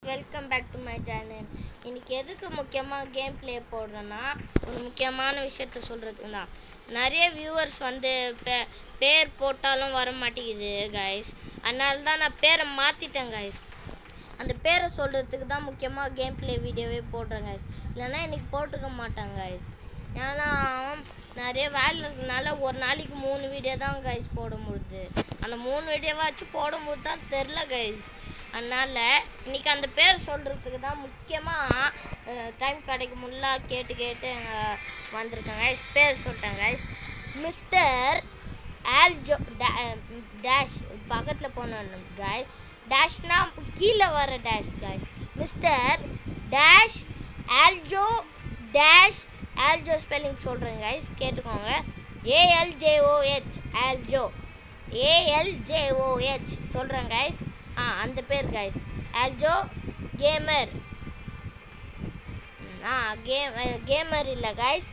Welcome back to my channel. இன்றைக்கி எதுக்கு முக்கியமாக கேம் ப்ளே போடுறேன்னா ஒரு முக்கியமான விஷயத்த சொல்கிறதுக்கு தான். நிறைய வியூவர்ஸ் வந்து பேர் போட்டாலும் வர மாட்டேங்குது கைஸ். அதனால தான் நான் பேரை மாற்றிட்டேன் கைஸ். அந்த பேரை சொல்கிறதுக்கு தான் முக்கியமாக கேம் ப்ளே வீடியோவே போடுறேன் கைஸ். இல்லைன்னா இன்றைக்கி போட்டுக்க மாட்டாங்க கைஸ். ஏன்னா நிறைய வேலை இருக்கனால ஒரு நாளைக்கு 3 வீடியோ தான் கைஸ் போட முடியுது. அந்த 3 வீடியோவாச்சும் போடும்போது தான் தெரில கைஸ். அதனால் இன்றைக்கி அந்த பேர் சொல்கிறதுக்கு தான் முக்கியமாக டைம் கிடைக்க முடியல கேட்டு வந்திருக்கேன் கைஸ். பேர் சொல்லிட்டேன் கைஸ். மிஸ்டர் ஆல்ஜோ டேஷ் பக்கத்தில் போனோம் கைஸ். டேஷ்னா கீழே வர dash guys. Mister dash Aljo dash Aljo spelling சொல்கிறேன் கைஸ், கேட்டுக்கோங்க. ALJOH ஆல்ஜோ ALJOH சொல்கிறேன் கைஸ். அந்த பேர் கைஸ் ஆல்ஜோ கேமர். கேமர் இல்லை கைஸ்.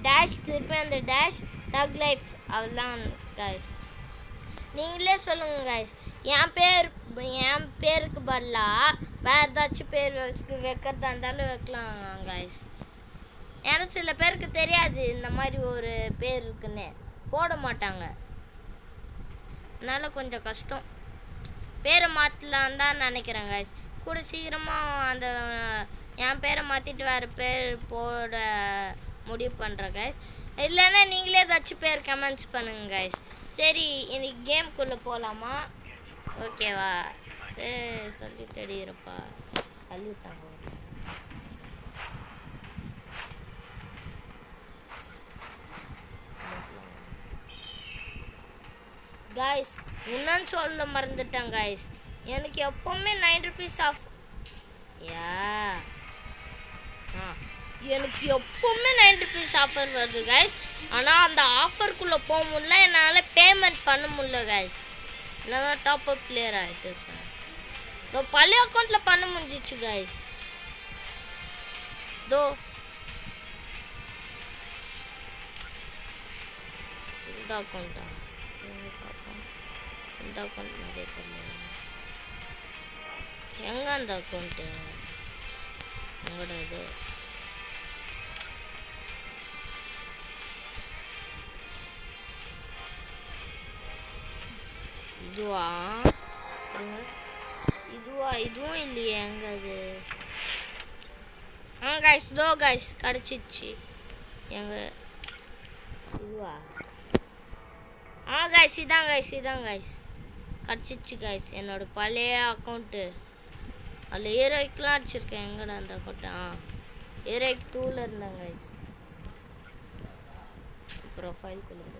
டேஷ் திருப்பி அந்த டேஷ் தக் லைஃப் அவ்வளோதான் கைஸ். நீங்களே சொல்லுங்கள் கைஸ். என் பேருக்கு பதிலாக வேறு ஏதாச்சும் பேர் வைக்கிறதா இருந்தாலும் வைக்கலாம் கைஸ். ஏன்னா சில பேருக்கு தெரியாது இந்த மாதிரி ஒரு பேர் இருக்குன்னு, போட மாட்டாங்க. அதனால் கொஞ்சம் கஷ்டம். பேரை மாற்றலான்னு தான் நினைக்கிறேன் கைஸ். கூட சீக்கிரமாக அந்த என் பேரை மாற்றிட்டு வேறு பேர் போட முடிவு பண்ணுறேன் கைஸ். இல்லைன்னா நீங்களே ஏதாச்சும் பேர் கமெண்ட்ஸ் பண்ணுங்க கைஸ். சரி, இன்னைக்கு கேம்குள்ளே போகலாமா? ஓகேவா? சொல்லிட்டு அடிக்கிறப்பா சொல்லிட்டாங்க கைஸ். இன்னும் சொல்ல மறந்துட்டேன் கைஸ். எனக்கு எப்போவுமே 9 rupees ஆஃப் எனக்கு எப்போவுமே 9 rupees ஆஃபர் வருது கைஸ். ஆனால் அந்த ஆஃபருக்குள்ளே போக முடியல, என்னால் பேமெண்ட் பண்ண முடியல கைஸ். இல்லைனா டாப் அப் பிளேயர் ஆகிட்டு இருக்கேன். இதோ பழைய அக்கௌண்ட்டில் பண்ண முடிஞ்சிச்சு கைஸ். இதோ இந்த அக்கௌண்ட்டா இந்த அக்கௌண்ட் நிறைய தெரியல. எங்கே அந்த அக்கௌண்ட்டு? எங்கட இது? இதுவா? இதுவும் இல்லையே. எங்கே அது? கைஸ் இதோ கைஸ் கிடச்சிச்சு. எங்கே இதுவா? கைஸ் இதான் கைஸ் கிடச்சிச்சு கைஸ். என்னோடய பழைய அக்கௌண்ட்டு. அதில் ஹீரோய்க்கெலாம் அடிச்சிருக்கேன். எங்கடா அந்த அக்கௌண்ட்டு? ஹீரோய்க் 2ல் இருந்தேன் கைஸ். ப்ரொஃபைல் கொடுங்க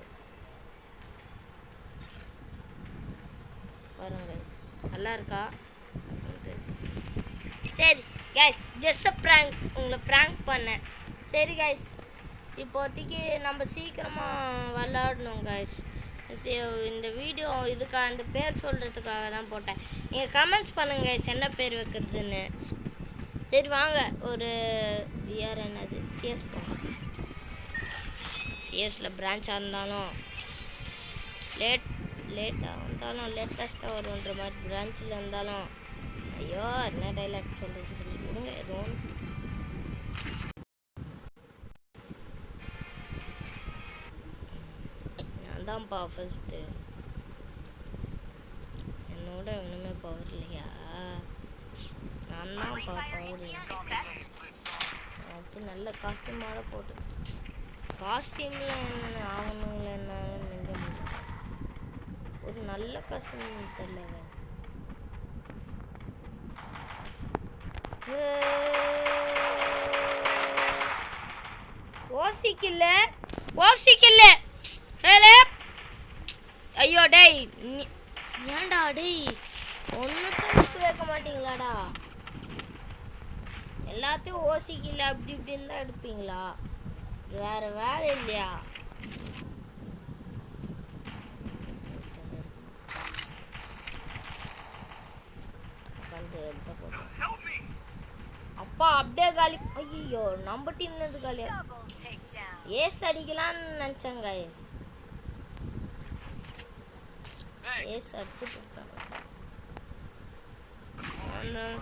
பாருங்க கைஸ். நல்லா இருக்கா? சரி கைஸ், ஜஸ்ட் ப்ராங்க், உங்களை ப்ராங்க் பண்ணேன். சரி கைஸ், இப்போதைக்கு நம்ம சீக்கிரமாக விளாடணும் கைஸ். இந்த வீடியோ இதுக்காக அந்த பேர் சொல்கிறதுக்காக தான் போட்டேன். நீங்கள் கமெண்ட்ஸ் பண்ணுங்க கைஸ் என்ன பேர் வைக்கிறதுன்னு. சரி வாங்க, ஒரு விஆர் என்னது சிஎஸ் போங்க. சிஎஸில் பிரான்ச்சாக இருந்தாலும் லேட்டாக வந்தாலும் லேட்டஸ்ட்டாக வருன்ற மாதிரி பிரான்ச்சில் இருந்தாலும் ஐயோ என்ன டைலாக் சொல்கிறது சொல்லி கொடுங்க. எதுவும் நான் தான்ப்பா ஃபஸ்ட்டு. என்னோட ஒன்றுமே பவர் இல்லையா? நான் தான்ப்பா பவர். ஆச்சு நல்ல காஸ்டியூமால போட்டு காஸ்டியூமில் என்ன ஆகணுங்கள என்னாலும் நெஞ்ச முடியும். ஒரு நல்ல காஸ்டியூம் தெரியல. ஓசிக்கல ஐயோ டேய், ஏன்டா டேய் ஒன்றுக்கும் வைக்க மாட்டீங்களாடா? எல்லாத்தையும் ஓசிக்கல அப்படி இப்படின்னு தான் எடுப்பீங்களா? வேறு வேலை இல்லையா? அப்பா அப்படியே காலி. ஐயோ நம்ம டீம்லேருந்து காலியா. ஏஸ் அடிக்கலான்னு நினச்சேன் கைஸ். ஏஸ் அடிச்சுட்டு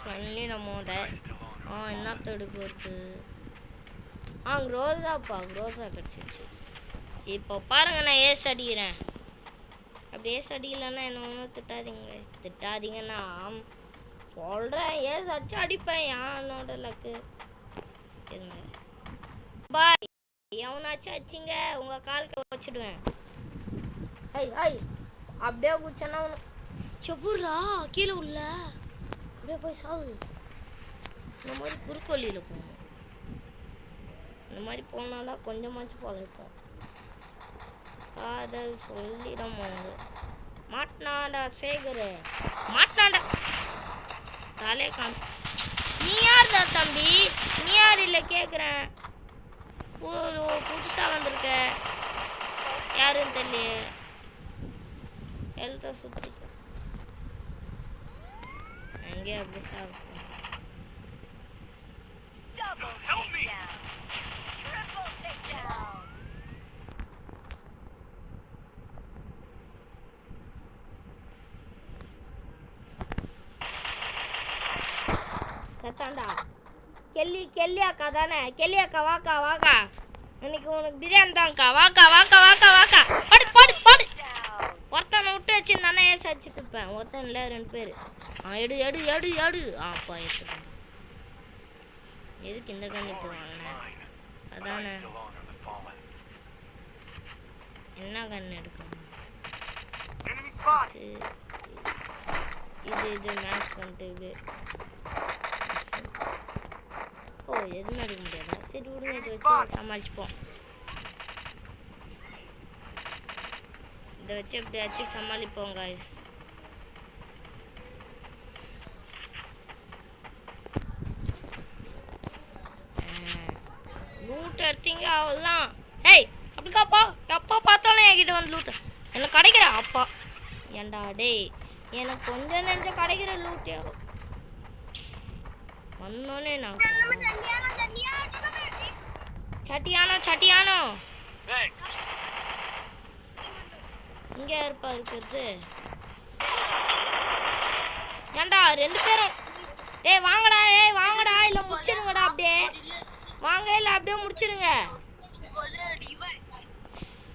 சொல்லிடும் போத என்னத்த எடுக்கிறது க்ரோஸா கிடச்சிச்சு. இப்போ பாருங்க நான் ஏஸ் அடிக்கிறேன். அப்படி ஏஸ் அடிக்கலன்னா என்ன ஒன்றும் திட்டாதீங்கன்னா சொல்கிறேன். ஏஸ் அச்சு அடிப்பேன் என்னோட லக்கு. பாய் எவனாச்சும் வச்சிங்க உங்கள் காலுக்கு வச்சுடுவேன். அப்படியே குச்சனா ஒன்று செப்புரா கீழே உள்ள அப்படியே போய் சாவு. இந்த மாதிரி குறுக்கோலியில் போகணும். இந்த மாதிரி போனால் தான் கொஞ்சமாச்சும் பொழைப்போம். காதல் சொல்லிடம் மாட்டினாண்டா சேகரு மாட்டினாண்டா தலை காமி. நீ யார்டா தம்பி? நீ யார் இல்லை கேட்குறேன். புதுசாக வந்திருக்க யாருன்னு தெரியலையே. ஹெல்த்தை சுற்றி அங்கே அப்படி சாப்பிட்டேன். சத்தாண்டா கெல்லி அக்கா தானே? கெல்லி அக்கா வாக்கா இன்னைக்கு உனக்கு பிரியாணி தான்க்கா. வாக்கா பாடு ஒருத்தனை விட்டு வச்சுருந்தானே ஏச வச்சுட்டு இருப்பேன். ஒருத்தன் இல்லை 2 பேர். எடு அப்பா எடுத்துக்கேன். எதுக்கு இந்த கண்ணி போவாங்கண்ணே? அதானே என்ன கண்ணு எடுக்கணும்? இது மேட்ச் பண்ணிட்டு எதுவுமே எடுக்க முடியாதா? சரி விடுங்க, இதை வச்சு சமாளிச்சுப்போம். இதை வச்சு எப்படியாச்சும் சமாளிப்போம் காய்ஸ். லூட் எடுத்தீங்க அவ்வளோதான். அப்படிக்காப்பா எப்போ பார்த்தாலும் என்கிட்ட வந்து லூட்டு எனக்கு கிடைக்கிற அப்பா. ஏண்டா டேய் எனக்கு கொஞ்சம் நெஞ்சம் கிடைக்கிற லூட்டே வந்தோன்னே நான் சட்டியானோ இங்கே இருப்பா இருக்கிறது. ஏண்டா 2 பேரும் வாங்கடா இல்லை முடிச்சிருங்கடா. அப்படியே வாங்க இல்லை அப்படியே முடிச்சிருங்க.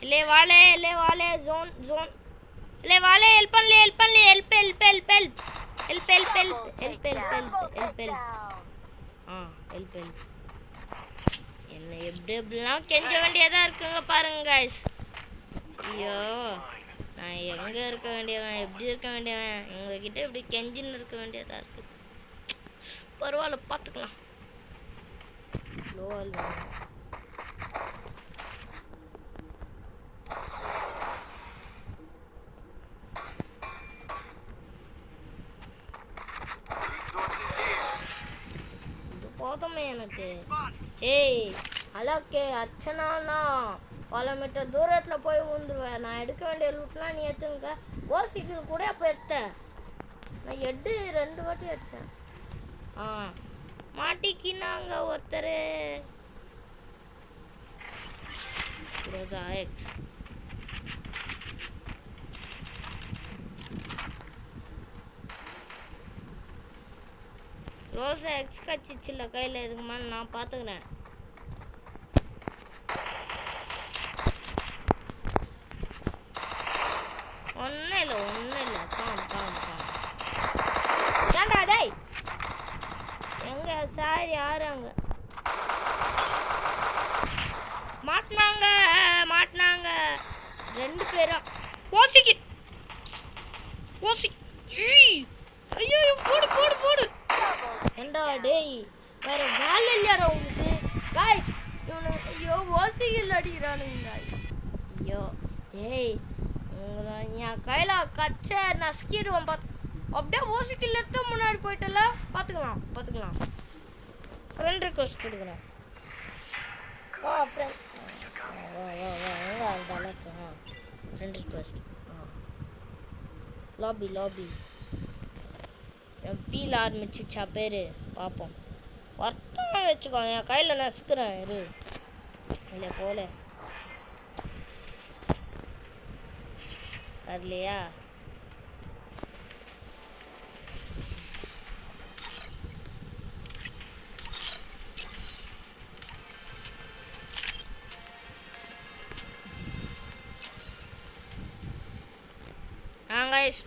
இல்லை வாழே ஜோன் இல்லை வாழே ஹெல்ப் என்ன எப்படிலாம் கெஞ்ச வேண்டியதாக இருக்குங்க பாருங்க காய்ஸ். ஐயோ நான் எங்கே இருக்க வேண்டியவன், எப்படி இருக்க வேண்டியவன், எங்ககிட்ட இப்படி கெஞ்சின்னு இருக்க வேண்டியதாக இருக்குது. பரவாயில்ல பார்த்துக்கலாம். லோவால் போதுமே எனக்கு. அலோக்கே அச்சனானா பல மீட்டர் தூரத்தில் போய் விழுந்துருவேன். நான் எடுக்க வேண்டிய லூட்லாம் நீ எடுத்துங்க. ஓசிக்கில் கூட அப்போ எடுத்தேன். நான் 2 வாட்டி அடித்தேன். மாட்டிக்கினாங்க ஒருத்தர். ரோசா எக்ஸ் கச்சிச்சில்ல கையில் எதுக்குமா நான் பார்த்துக்கிறேன். ஒன்றும் இல்லை ஏண்டா டேய் எங்க சார் யாரு அங்கே மாட்டினாங்க 2 பேரும். ஓசி ஐயோ போடு ஏண்டா டேய் வேற வேலை இல்லையாரா உங்களுக்கு காய்ஸ்? ஐயோ ஓசிகள் அடிக்கிறானுங்க காய்ஸ். ஐயோ டேய் உங்களை என் கையில் கச்ச நசுக்கிடுவோம் பார்த்து. அப்படியே ஓசிக்கில் எடுத்து முன்னாடி போயிட்டல. பார்த்துக்கலாம் ஃப்ரெண்ட் ரிக்வெஸ்ட் கொடுக்குறேன். ஃப்ரெண்ட் அந்த அளவுக்கு ஃப்ரெண்ட் ரிக்வெஸ்ட் லாபி பீல ஆரம்பிச்சிச்சா பேர் பார்ப்போம். ஒருத்தனை வச்சுக்கோ என் கையில் நசுக்கிறேன். இல்லை போல வரலையா? கைஸ்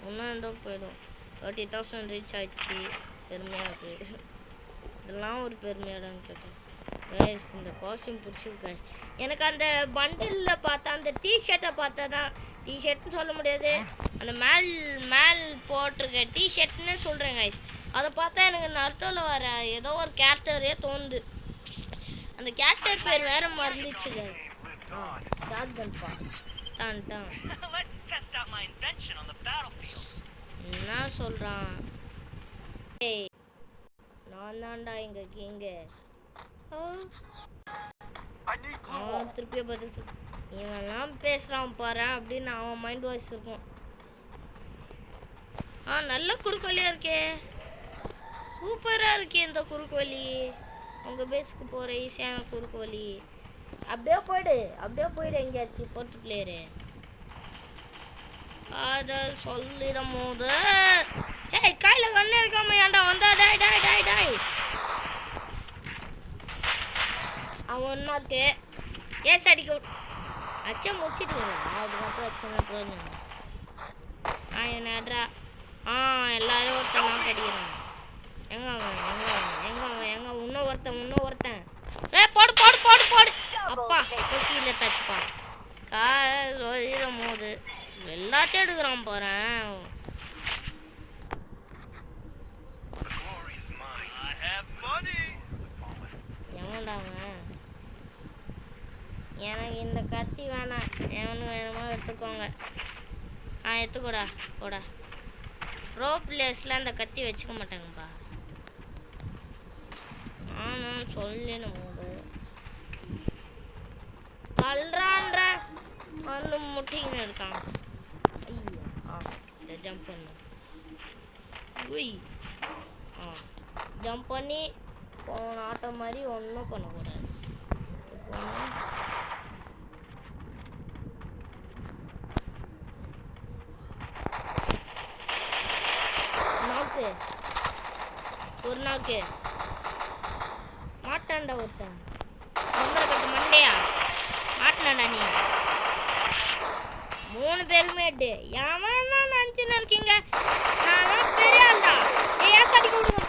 இன்னும் தான் போயிடும். 30,000 ரீச் ஆச்சு. பெருமையாக இருக்குது. இதெல்லாம் ஒரு பெருமையாடான்னு கேட்டேன் கைஸ். இந்த காஸ்டியூம் பிடிச்சிருக்கு கைஸ். எனக்கு அந்த பண்டிலில் பார்த்தா அந்த டிஷர்ட்டை பார்த்தா தான், டிஷர்ட்னு சொல்ல முடியாது, அந்த மேல் போட்டிருக்க டிஷர்ட்னு சொல்கிறேன் கைஸ். அதை பார்த்தா எனக்கு நருட்டோவில் வர ஏதோ ஒரு கேரக்டரே தோணுது. அந்த கேரக்டர் பேர் வேற மறந்துச்சு கைஸ். என்ன சொல்கிறான்? ஏய் நான் தான்டா இங்கே கிங்க. அவன் திருப்பிய பதில் இவன்லாம் பேசுகிறான் பாரு அப்படின்னு அவன் மைண்ட் வாய்ஸ் இருக்கும். நல்ல குறுக்கு வழியாக இருக்கே, சூப்பராக இருக்கே இந்த குறுக்கு வழி. உங்கள் பேஸுக்கு போகிற ஈஸியான குறுக்கு வழி. அப்படியே போயிடு எங்கேயாச்சும் 4th பிளேயரு. அதை சொல்லிடும் போது ஏய் கையில் கண்ணு இருக்காம ஏன்டா வந்தா? டாய் அவன் ஒன்னாக்கு ஏஸ் அடிக்க அச்சம் முடிச்சிட்டு அதுக்கப்புறம் என்னடா எல்லாரும் ஒருத்தன் கடிக்கிறான். எங்க இன்னும் ஒருத்தன் போடு அப்பா கொசியில தச்சுப்பா. சொல்லிடும் போது எல்லாத்தையும் எடுக்கிறான் போறேன். எனக்கு இந்த கத்தி வேணாம். எவனுக்கு வேணுமோ எடுத்துக்கோங்க. எடுத்துக்கூடா போடா. ப்ரோ பிளேஸில் அந்த கத்தி வச்சுக்க மாட்டாங்கப்பா. நான் சொல்லணும் போது கல்றான்ற வந்து முட்டின்னு இருக்கான். ஐயோ ஜம்ப் பண்ணு. ஜம்ப் பண்ணி போன ஆட்டம் மாதிரி ஒன்றும் பண்ணக்கூடாது. ஒரு நாக்கு மாட்டான்டா ஒருத்தன். கட்டு மண்டையா மாட்டினாண்டா நீ. 3 பேருமே ஏன் நினச்சுன்னு இருக்கீங்க? நான் பெரியாண்டா. ஏன் அடிக்க விடுங்க.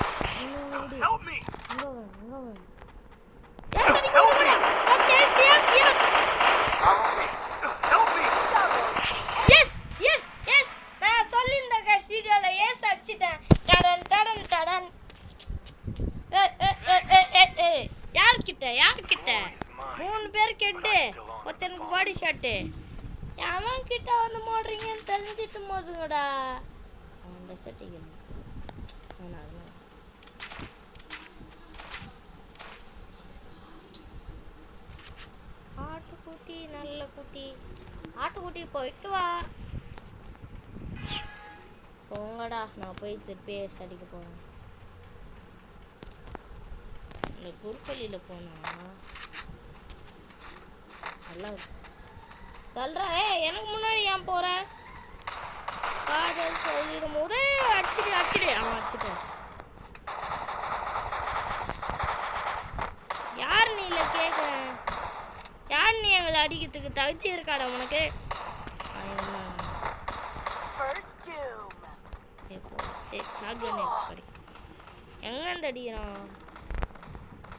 யார்கிட்ட 3 பேர் கெட்டு ஒருத்தனுக்கு பாடி ஷாட்டு. எவன் கிட்ட வந்து மாடுறீங்கன்னு தெரிஞ்சிட்டு போதுங்கடா. அவன் டெசர்ட்டிகள் ஆட்டுக்குட்டி நல்ல குட்டி. ஆட்டுக்குட்டி போயிட்டு வா. போங்கடா, நான் போய் திருப்பி அடிக்க போவேன். இந்த குறுக்கலியில் போனா நல்லா தல்றா. எனக்கு முன்னாடி ஏன் போற? காதல் சொல்லிடும் போது அடிச்சுடு. அவன் அடிச்சுட்டேன். யார் நீ இல்லை கேட்குறேன். யார் நீ எங்களை அடிக்கிறதுக்கு தகுதி இருக்காடா உனக்கு? எங்கேருந்து அடிக்கிறான்?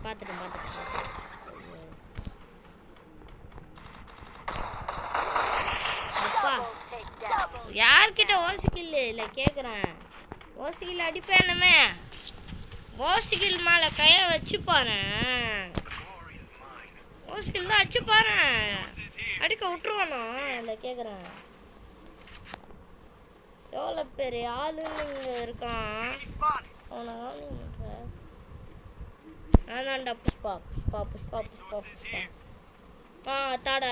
பார்த்துட்டேன். அப்பா யார்கிட்ட ஓசிக்கில் இல்லை கேட்குறேன். ஓசிக்கில் அடிப்பேனுமே. ஓசிக்கில் மேலே கையை வச்சு பாரு. ஓசிக்கில் தான் அடிச்சு பாரு. அடிக்க விட்டுருவானோ இல்லை கேட்குறேன். எவ்வளோ பெரிய ஆளுன்னு இங்கே இருக்கான். அவனாண்டா புஷ்பா. தாடா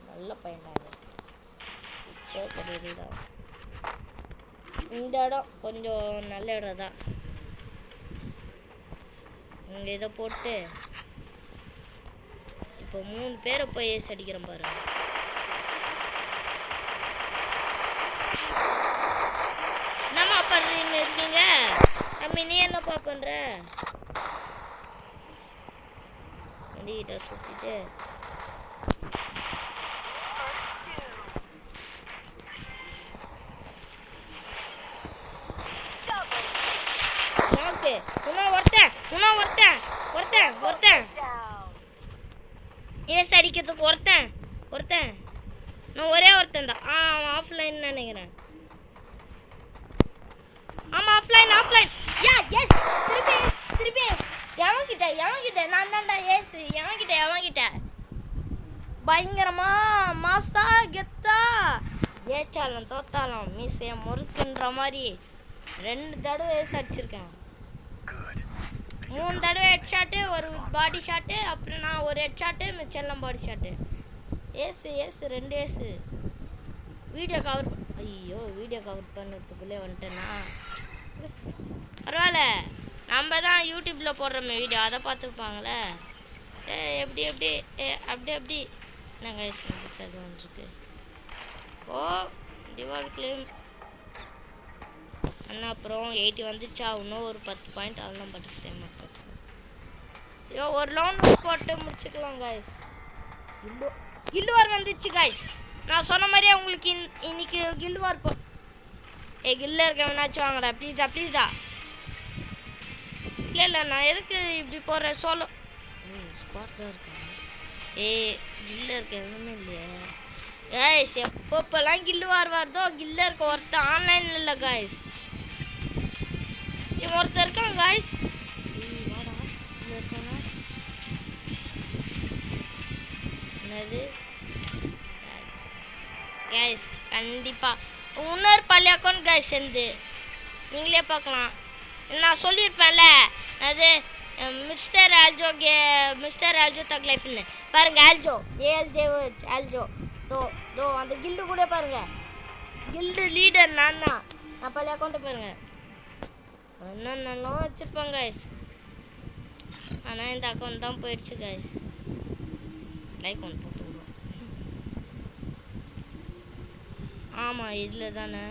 நல்ல பையன்டாங்க. இந்த இடம் கொஞ்சம் நல்ல இடம் தான். இங்கே இதை போட்டு இப்போ 3 பேரை போய் ஏசி அடிக்கிறேன் பாரு. என்னம்மா பண்ணுறீங்க இருக்கீங்க? அம்மி நீ என்னப்பா பண்ணுற? வண்டிகிட்ட சுற்றிட்டு இன்னும் ஒருத்தன் ஏஸ் அடிக்கிறதுக்கு ஒருத்தன் நான் ஒரே ஒருத்தன் தான். அவன் ஆஃப்லைன் நினைக்கிறேன். ஆமாம் ஆஃப்லைன் யா எஸ் திருப்பி எவன்கிட்ட நான் தான்டா ஏஸ் எவன்கிட்ட பயங்கரமா மாசா கெத்தா ஜெயிச்சாலும் தோத்தாலும் மீசைய முறுக்குன்ற மாதிரி 2 தடவை ஏஸ் அடிச்சிருக்கேன். 3 தடவை ஹெட் ஷாட்டு, ஒரு பாடி ஷாட்டு, அப்புறம் நான் ஒரு ஹெட் ஷாட்டு, மிச்செல்லாம் பாடி ஷாட்டு. ஏசு 2 ஏசு. வீடியோ கவர் பண்ணுறதுக்குள்ளே வந்துட்டேன்னா பரவாயில்ல, நம்ம தான் யூடியூப்பில் போடுறோமே வீடியோ, அதை பார்த்துருப்பாங்களே. அப்படி நாங்கள் ஏசி அது வந்துருக்கு. ஓ டிவால் கிளைம் அண்ணா. அப்புறம் 80 வந்துச்சா, இன்னும் ஒரு 10 பாயிண்ட் அதெல்லாம் பட்டர்ஃப்ளை மார்க் வச்சுக்கோ. ஒரு லவுன் போட்டு முடிச்சுக்கலாம் காய்ஸ். கில்டு வார் வந்துச்சு காய்ஸ். நான் சொன்ன மாதிரியே உங்களுக்கு இன்னைக்கு கில்டு வார் கில்ல இருக்கவனாச்சும் வாங்கடா ப்ளீஸ்டா. இல்லை நான் எதுக்கு இப்படி போடுறேன் சோலோ ஸ்குவாட் தான் இருக்கேன். கில்ல இருக்க எதுவுமே இல்லையே காய்ஸ். எப்பப்பெல்லாம் கில்டு வார் வருதோ கில்ல இருக்க ஒருத்தர் ஆன்லைனில் இல்லை காய்ஸ். இவன் ஒருத்தர் இருக்கான் காய்ஸ். வாடா இதில் இருக்கானா என்னது காய்ஸ். கண்டிப்பாக இன்னொரு பள்ளி அக்கௌண்ட் காய்ஸ் சேர்ந்து நீங்களே பார்க்கலாம். நான் சொல்லியிருப்பேன்ல அது மிஸ்டர் ஆல்ஜோ தக் லைஃப்னு பாருங்கள். ஆல்ஜோ தோ அந்த கில்டு கூட பாருங்கள். கில்டு லீடர் நான் பழைய அக்கௌண்ட்டை பாருங்கள். இன்னும் நல்லா வச்சுருப்பேன் காய்ஸ். ஆனால் இந்த அக்கௌண்ட் தான் போயிடுச்சு காய்ஸ். லைக் ஒன்று போட்டு விடுவோம். ஆமாம் இதில் தானே.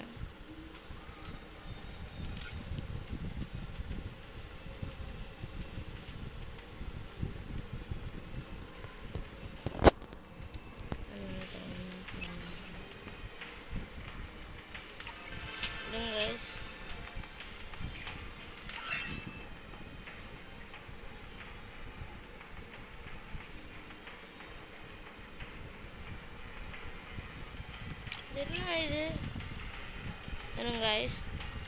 என்ன இது இருங்க கைஸ்.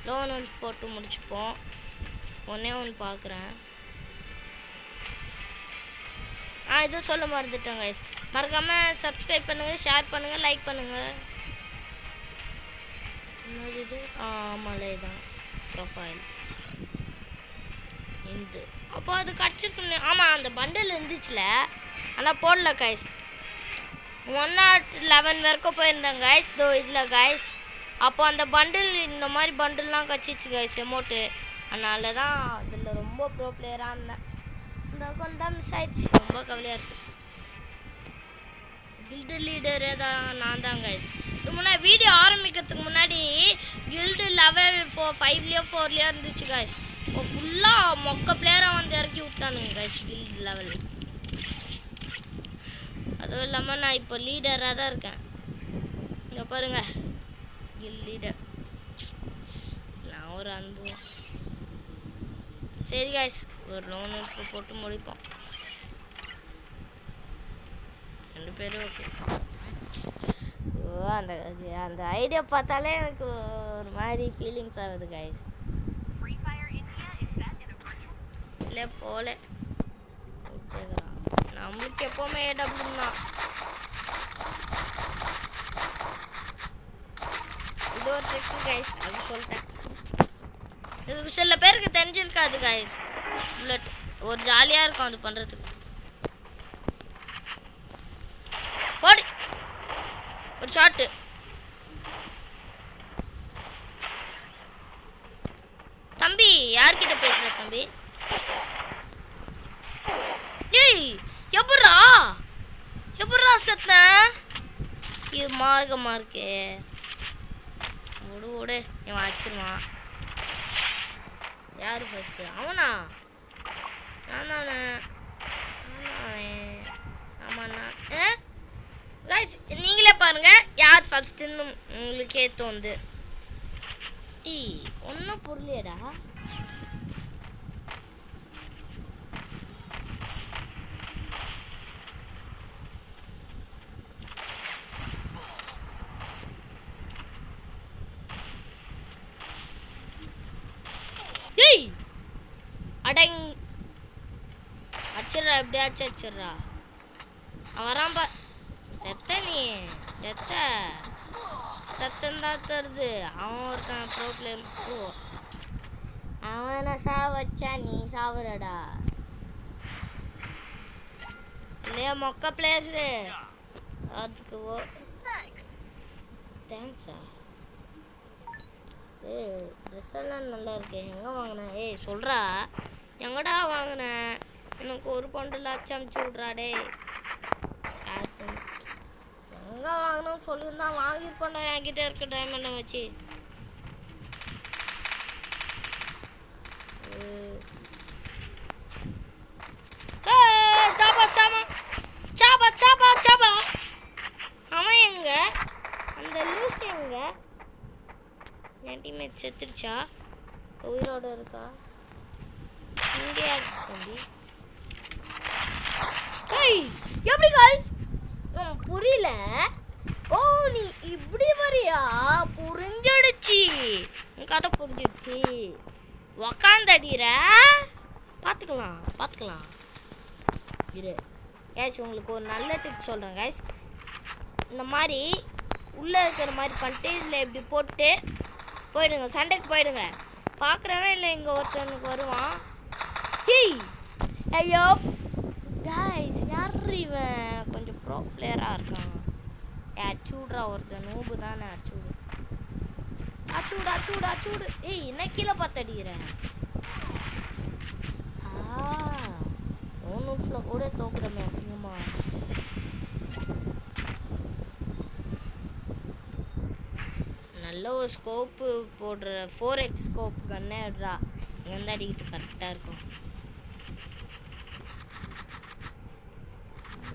லோன் ஒன்று போட்டு முடிச்சுப்போம். ஒன்று பார்க்குறேன். இது சொல்ல மறந்துட்டேன் கைஸ். மறக்காமல் சப்ஸ்கிரைப் பண்ணுங்கள், ஷேர் பண்ணுங்கள், லைக் பண்ணுங்கள். என்னது இது? ஆமாம்ல இதான் ப்ரொஃபைல் இந்த. அப்போ அது கிடச்சிருக்குன்னு. ஆமாம் அந்த பண்டில் இருந்துச்சுல, ஆனால் போடல கைஸ். 111 வரைக்கும் போயிருந்தேன் கைஸ். இதில் கைஸ் அப்போ அந்த பண்டில் இந்த மாதிரி பண்டில்லாம் கச்சிச்சு கைஸ் எமௌண்ட்டு. அதனால தான் அதில் ரொம்ப ப்ரோ பிளேயராக இருந்தேன். இந்த அக்கௌண்ட் தான் மிஸ் ஆயிடுச்சு. ரொம்ப கவலையாக இருக்குது. கில்டு லீடரே தான் நான் தான் கைஸ். இது முன்னாடி வீடியோ ஆரம்பிக்கிறதுக்கு முன்னாடி கில்டு லெவல் 5லேயோ 4லேயோ இருந்துச்சு கைஸ். இப்போ ஃபுல்லாக மொக்க பிளேயராக வந்து இறக்கி விட்டானுங்க கைஸ் கில்டு லெவல். அதுவும் இல்லாமல் நான் இப்போ லீடராக தான் இருக்கேன். இங்கே பாருங்கள் கில் லீடர். நான் ஒரு அனுபவம். சரி காய்ஸ் ஒரு லோன் போட்டு முடிப்போம். 2 பேரும் ஓகே. அந்த ஐடியா பார்த்தாலே எனக்கு ஒரு மாதிரி ஃபீலிங்ஸ் ஆகுது காய்ஸ். இல்லை போல நம்மளுக்கு எப்போவுமே ஏடபிள்யூ தான். இது ஒரு ட்ரிக்கு கைஸ், அது சொல்லிட்டேன். இதுக்கு சில பேருக்கு தெரிஞ்சிருக்காது கைஸ். புல்லட் ஒரு ஜாலியாக இருக்கும் அது பண்ணுறதுக்கு. போடி ஒரு ஷாட்டு. தம்பி யார்கிட்ட பேசுகிற தம்பி? எப்படா செத்த? இது மார்க்கமாக இருக்கே. ஓடு இவன் வச்சிருவான். யார் ஃபஸ்ட்டு? அவனா? நானே. ஆமாண்ணா. கைஸ் நீங்களே பாருங்கள் யார் ஃபஸ்ட்டுன்னு உங்களுக்கே தோணுது. ஒன்றும் புரியலடா. அடங் அச்சிடுறா, எப்படியாச்சும் அச்சிடுறா. வரான் பா. செத்த நீ செத்த சத்தந்தான் தருது. அவன் ஒருத்தன் ப்ராப்ளம். அவனை வச்சா நீ சாவுறடா. இல்லையா மொக்க பிளேஸு அதுக்கு தேங்க்ஸா. ட்ரெஸ் எல்லாம் நல்லா இருக்கு. எங்கே வாங்கினேன்? சொல்கிறா எங்கடா வாங்கினேன்? எனக்கு ஒரு பண்டில் அச்சு அமுச்சு விட்றாடே. எங்கே வாங்கணும்னு சொல்லியிருந்தா வாங்கியிருப்பேன்டா என்கிட்ட இருக்க டைமண்டை வச்சு. அவன் எங்க? அந்த லூஸ் எங்க? என் டீம்மேட் செத்துருச்சா? உயிரோட இருக்கா? இங்கேயா தம்பி? எப்படி காய்ஸ்? புரியல. ஓ நீ இப்படி வரியா? புரிஞ்சிடுச்சு. உன் கதை புரிஞ்சிடுச்சு. உக்காந்தடிற. பார்த்துக்கலாம் இரு கேஷ். உங்களுக்கு ஒரு நல்ல டிப்ஸ் சொல்கிறேன் கேஷ். இந்த மாதிரி உள்ளே இருக்கிற மாதிரி பண்ணிட்டு இதில் இப்படி போட்டு போயிடுங்க. சண்டைக்கு போயிடுங்க. பார்க்குறவன் இல்லை இங்கே ஒருத்தனுக்கு வருவான். ஐயோ கைஸ் யார் இவன்? கொஞ்சம் ப்ரோ பிளேயராக இருக்கான். அச்சூடுறா ஒருத்தன். நூபு தானே. அச்சூடு. என்ன கீழே பார்த்து அடிக்கிறேன்? நூட்ஸில் கூட தோக்குறமே அசிங்கமா. நல்ல ஒரு ஸ்கோப்பு போடுற 4x ஸ்கோப் கண்ணே விடுறா. இங்கேருந்து அடிக்கிறது கரெக்டாக இருக்கும்.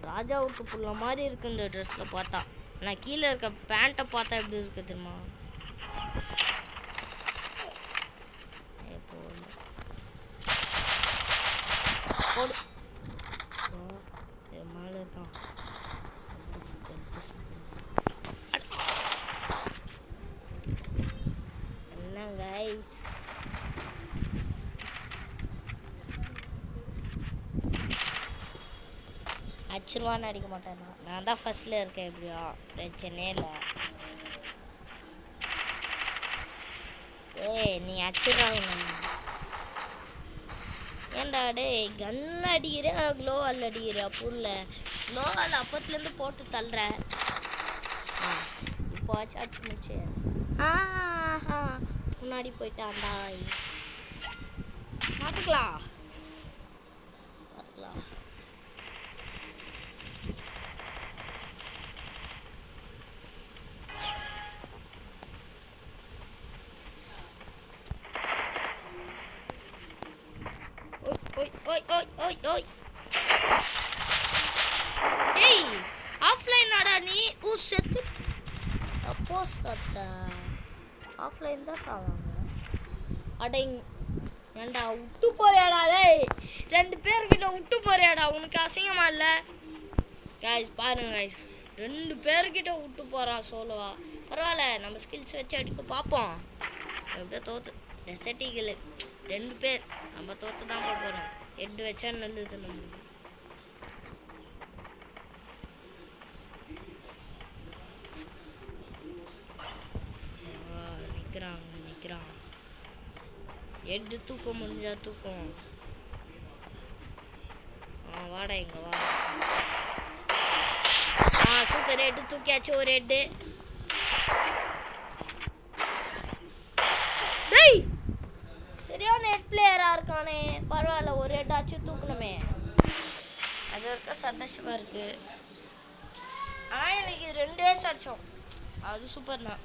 ராஜா விட்டு புள்ள மாதிரி இருக்கு இந்த ட்ரெஸ்ஸில் பார்த்தா. நான் கீழே இருக்க பேண்ட்டை பார்த்தா எப்படி இருக்கு தெரியுமா? போடு மேலே இருக்கான். என்ன கைஸ் அச்சிருவான்னு அடிக்க மாட்டேன். நான் தான் ஃபர்ஸ்ட்ல இருக்கேன். எப்படியா பிரச்சனையே இல்லை. நீ அச்சிடுறாங்க. ஏன்டா டே கன்னில் அடிக்கிறேன் க்ளோவால் அடிக்கிறேன். புரியல. க்ளோவால் அப்பத்துலேருந்து போட்டு தள்ளுற. இப்போ ஆச்சு முடிச்சு. முன்னாடி போயிட்டான்டா. பார்த்துக்கலாம். ஓய் ஏய் ஆஃப்லைன் ஆடா நீ. செத்து அப்போ சத்தா ஆஃப்லைன் தான் சாவாங்க. அடங் ஏண்டா விட்டு போறியாடா? டேய் 2 பேர்கிட்ட விட்டு போறியாடா? உனக்கு அசிங்கமா இல்லை? கைஸ் பாருங்க கைஸ், 2 பேர்கிட்ட விட்டு போகிறான் சோலோவா. பரவாயில்ல, நம்ம ஸ்கில்ஸ் வச்சு அடிக்க பார்ப்போம். எப்படியோ தோற்று டெசர்ட்டிகள் 2 பேர் நம்ம தோற்று தான் போகிறோம். 8 வச்சா நல்லது. நம்மளுக்கு நிற்கிறான். 8 தூக்க முடிஞ்சா தூக்கம். வாடா இங்க வா. சூப்பர். 8 தூக்கியாச்சு. ஒரு 8. சரியான நெட் பிளேயரா இருக்கானே. பரவாயில்ல, ஒரு 8 ஆச்சு தூக்கணுமே. அது இருக்க சந்தோஷமா இருக்கு. எனக்கு 2 வயசு ஆச்சோம். அது சூப்பர்ண்ணா.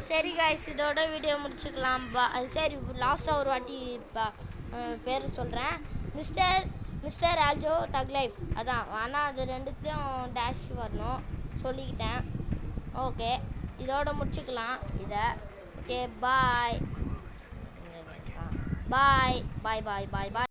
சரி காய்ஸ் இதோட வீடியோ முடிச்சுக்கலாம். சரி லாஸ்ட்டாக ஒரு வாட்டி பேர் சொல்கிறேன். மிஸ்டர் ஆல்ஜோ தக் லைஃப் அதான். ஆனால் அது 2த்துலேயும் டேஷ் வரணும் சொல்லிக்கிட்டேன். ஓகே இதோட முடிச்சுக்கலாம் இதை. ஓகே பாய் பாய் பாய் பாய் பாய் பாய்.